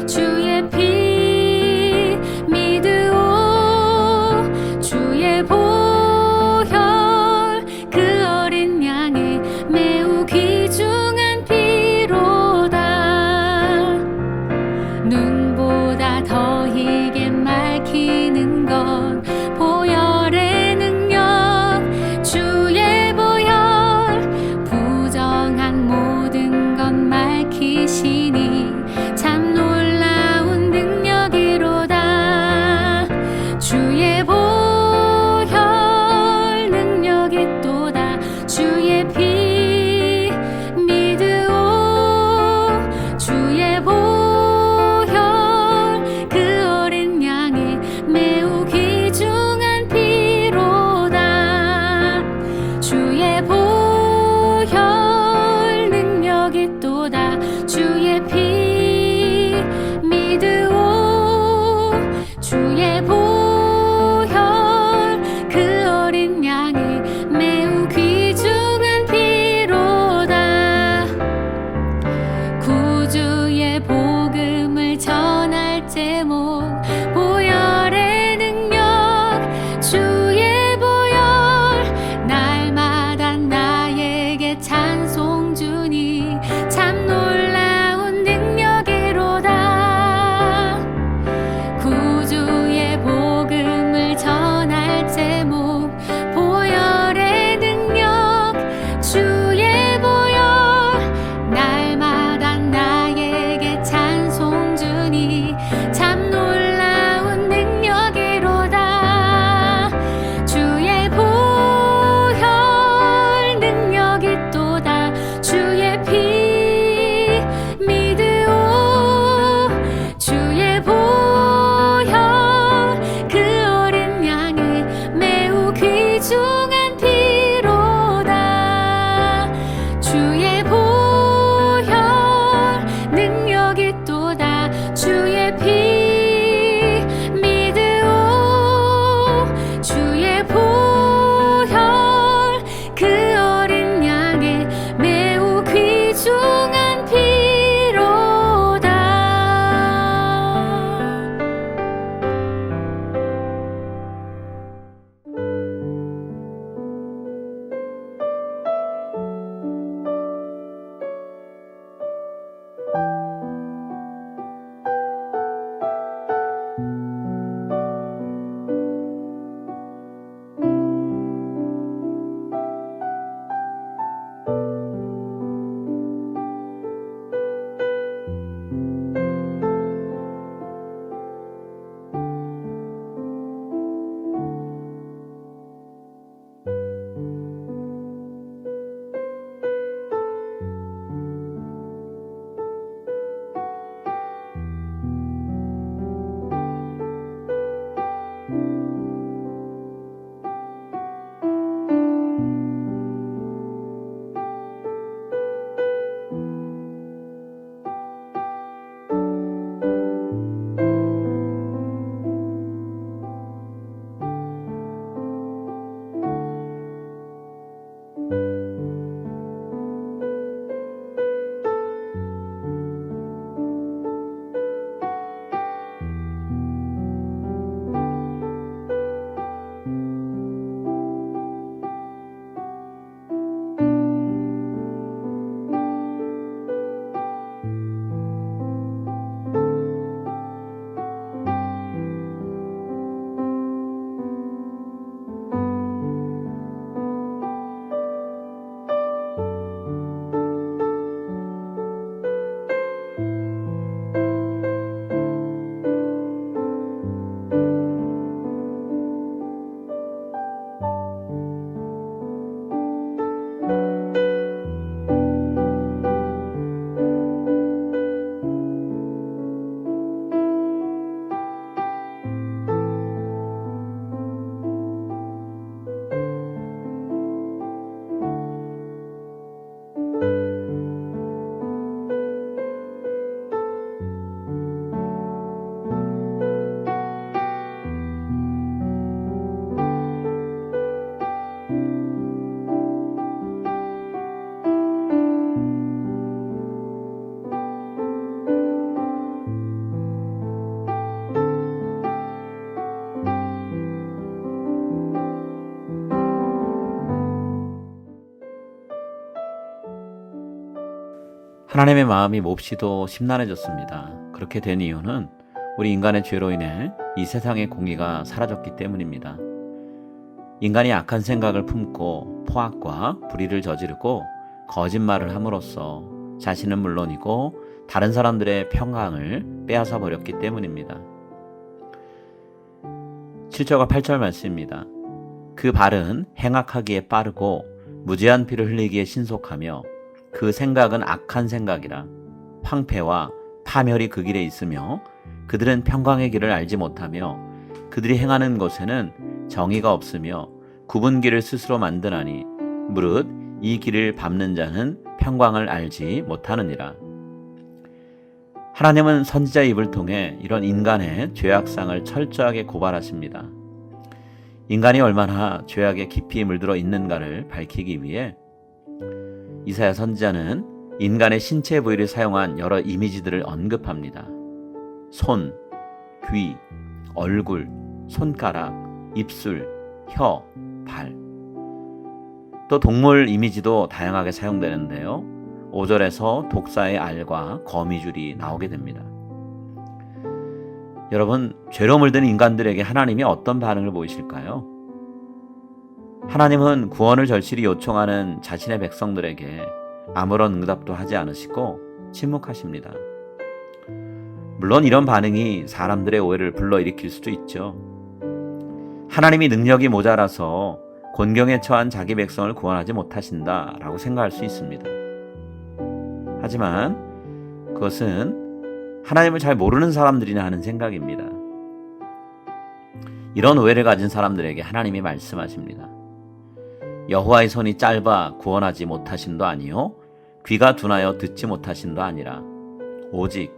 주의 피 믿으오 주의 보혈 그 어린 양의 매우 귀중한 피로다. 눈보다 더 희게 밝히는 것 보혈의 능력 주의 보혈 부정한 모든 것 밝히시니 참 놀라운 능력이로다. 주의 보혈 능력이 또다. 주의 피 믿으오 주의 보혈 그 어린 양의 매우 귀중한 피로다. 주의 보혈 능력이 또다. 주의 피 믿으오 주의 보혈 그 어린 양의 매우 귀중한 피로다. 구주의 복음을 전할 제목 보혈의 능력 주의 보혈 날마다 나에게 찬송 주니 참 놀라운 능력이로다. 구주의 복음을 전할 제목 보혈의 능력 주의 보혈 날마다 나에게 찬송 주니 참 놀라운 하나님의 마음이 몹시도 심란해졌습니다. 그렇게 된 이유는 우리 인간의 죄로 인해 이 세상의 공의가 사라졌기 때문입니다. 인간이 악한 생각을 품고 포악과 불의를 저지르고 거짓말을 함으로써 자신은 물론이고 다른 사람들의 평강을 빼앗아 버렸기 때문입니다. 7절과 8절 말씀입니다. 그 발은 행악하기에 빠르고 무죄한 피를 흘리기에 신속하며 그 생각은 악한 생각이라. 황폐와 파멸이 그 길에 있으며 그들은 평강의 길을 알지 못하며 그들이 행하는 곳에는 정의가 없으며 굽은 길을 스스로 만드나니 무릇 이 길을 밟는 자는 평강을 알지 못하느니라. 하나님은 선지자의 입을 통해 이런 인간의 죄악상을 철저하게 고발하십니다. 인간이 얼마나 죄악에 깊이 물들어 있는가를 밝히기 위해 이사야 선지자는 인간의 신체 부위를 사용한 여러 이미지들을 언급합니다. 손, 귀, 얼굴, 손가락, 입술, 혀, 발. 또 동물 이미지도 다양하게 사용되는데요. 5절에서 독사의 알과 거미줄이 나오게 됩니다. 여러분, 죄로 물든 인간들에게 하나님이 어떤 반응을 보이실까요? 하나님은 구원을 절실히 요청하는 자신의 백성들에게 아무런 응답도 하지 않으시고 침묵하십니다. 물론 이런 반응이 사람들의 오해를 불러일으킬 수도 있죠. 하나님이 능력이 모자라서 곤경에 처한 자기 백성을 구원하지 못하신다라고 생각할 수 있습니다. 하지만 그것은 하나님을 잘 모르는 사람들이나 하는 생각입니다. 이런 오해를 가진 사람들에게 하나님이 말씀하십니다. 여호와의 손이 짧아 구원하지 못하신도 아니요 귀가 둔하여 듣지 못하신도 아니라 오직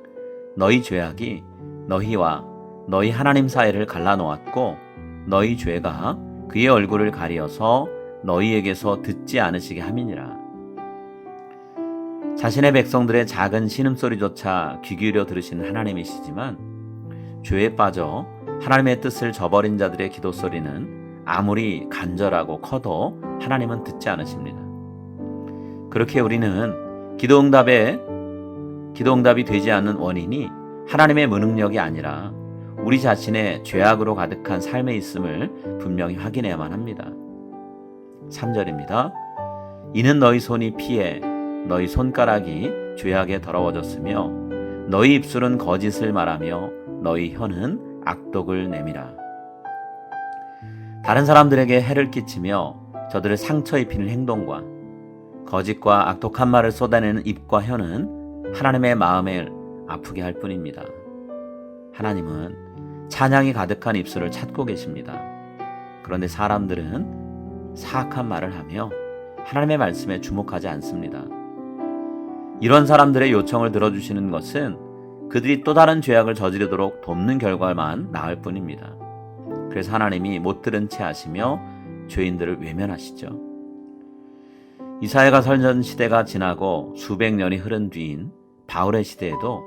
너희 죄악이 너희와 너희 하나님 사이를 갈라놓았고 너희 죄가 그의 얼굴을 가리어서 너희에게서 듣지 않으시게 함이니라. 자신의 백성들의 작은 신음소리조차 귀 기울여 들으시는 하나님이시지만 죄에 빠져 하나님의 뜻을 저버린 자들의 기도소리는 아무리 간절하고 커도 하나님은 듣지 않으십니다. 그렇게 우리는 기도응답이 되지 않는 원인이 하나님의 무능력이 아니라 우리 자신의 죄악으로 가득한 삶에 있음을 분명히 확인해야만 합니다. 3절입니다. 이는 너희 손이 피해 너희 손가락이 죄악에 더러워졌으며 너희 입술은 거짓을 말하며 너희 혀는 악독을 내밀어. 다른 사람들에게 해를 끼치며 저들을 상처 입히는 행동과 거짓과 악독한 말을 쏟아내는 입과 혀는 하나님의 마음을 아프게 할 뿐입니다. 하나님은 찬양이 가득한 입술을 찾고 계십니다. 그런데 사람들은 사악한 말을 하며 하나님의 말씀에 주목하지 않습니다. 이런 사람들의 요청을 들어주시는 것은 그들이 또 다른 죄악을 저지르도록 돕는 결과만 나을 뿐입니다. 그래서 하나님이 못 들은 채 하시며 죄인들을 외면하시죠. 이사야가 설전 시대가 지나고 수백 년이 흐른 뒤인 바울의 시대에도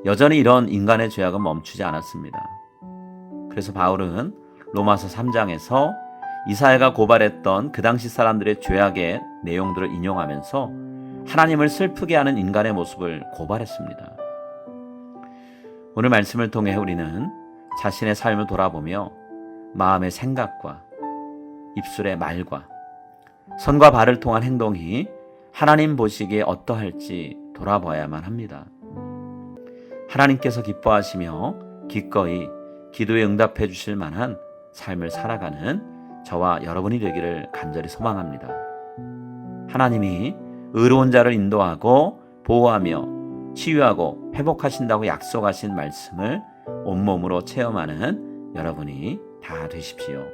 여전히 이런 인간의 죄악은 멈추지 않았습니다. 그래서 바울은 로마서 3장에서 이사야가 고발했던 그 당시 사람들의 죄악의 내용들을 인용하면서 하나님을 슬프게 하는 인간의 모습을 고발했습니다. 오늘 말씀을 통해 우리는 자신의 삶을 돌아보며 마음의 생각과 입술의 말과 손과 발을 통한 행동이 하나님 보시기에 어떠할지 돌아봐야만 합니다. 하나님께서 기뻐하시며 기꺼이 기도에 응답해 주실 만한 삶을 살아가는 저와 여러분이 되기를 간절히 소망합니다. 하나님이 의로운 자를 인도하고 보호하며 치유하고 회복하신다고 약속하신 말씀을 온몸으로 체험하는 여러분이 다 되십시오.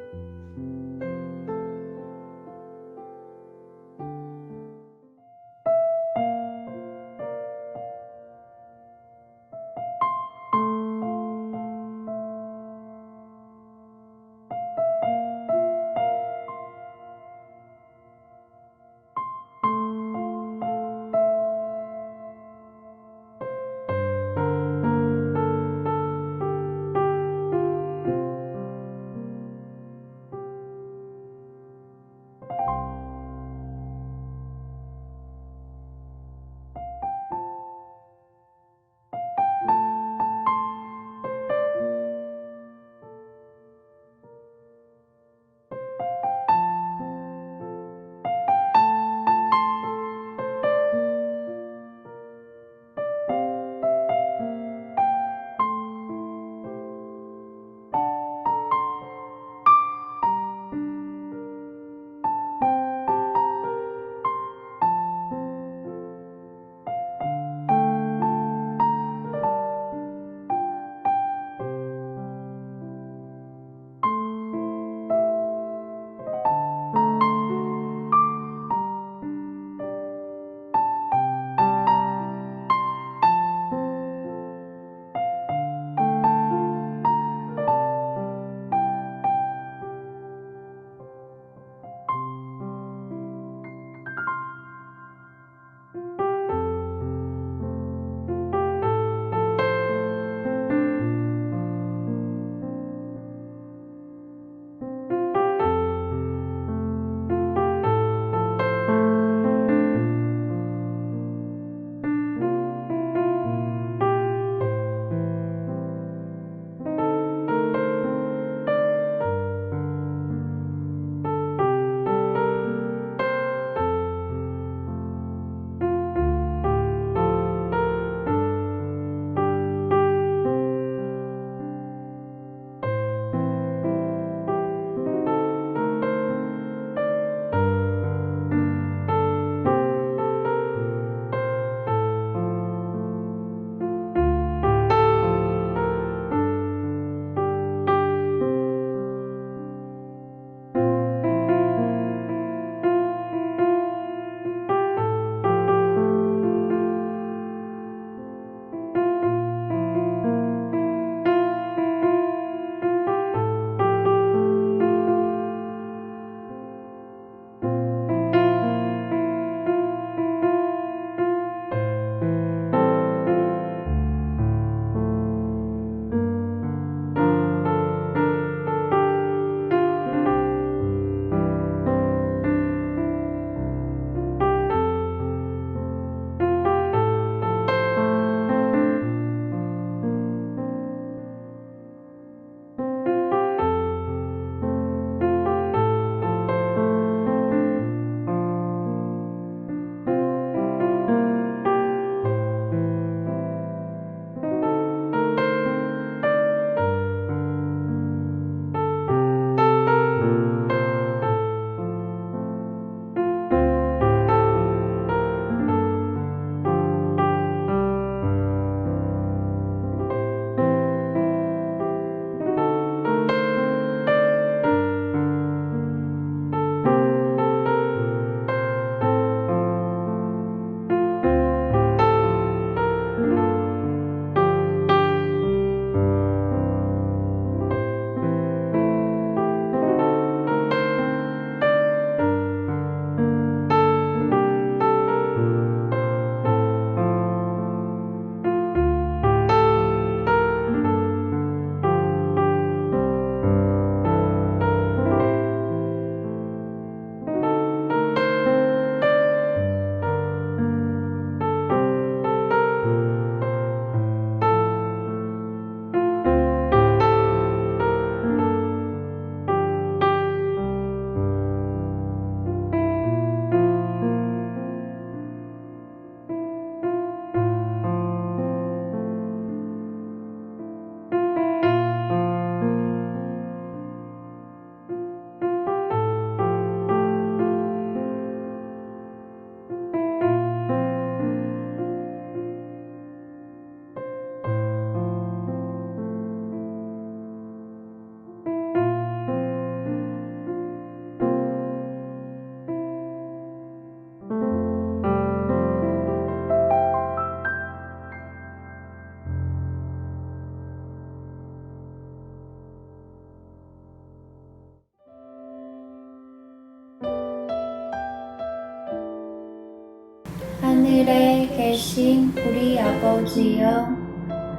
하늘에 계신 우리 아버지여,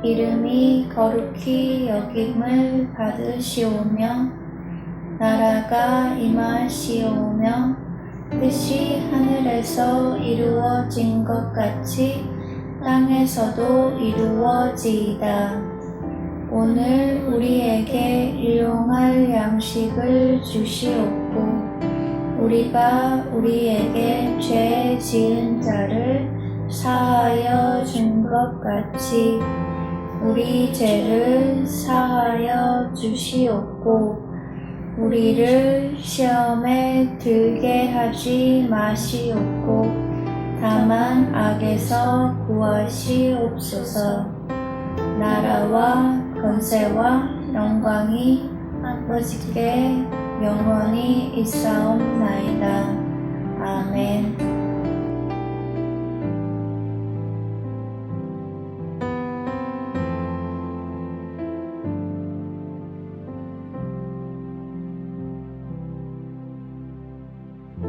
이름이 거룩히 여김을 받으시오며 나라가 임하시오며 뜻이 하늘에서 이루어진 것 같이 땅에서도 이루어지이다. 오늘 우리에게 일용할 양식을 주시옵고 우리가 우리에게 죄 지은 자를 사하여 준 것 같이 우리 죄를 사하여 주시옵고 우리를 시험에 들게 하지 마시옵고 다만 악에서 구하시옵소서. 나라와 권세와 영광이 아버지께 영원히 있사옵나이다. 아멘.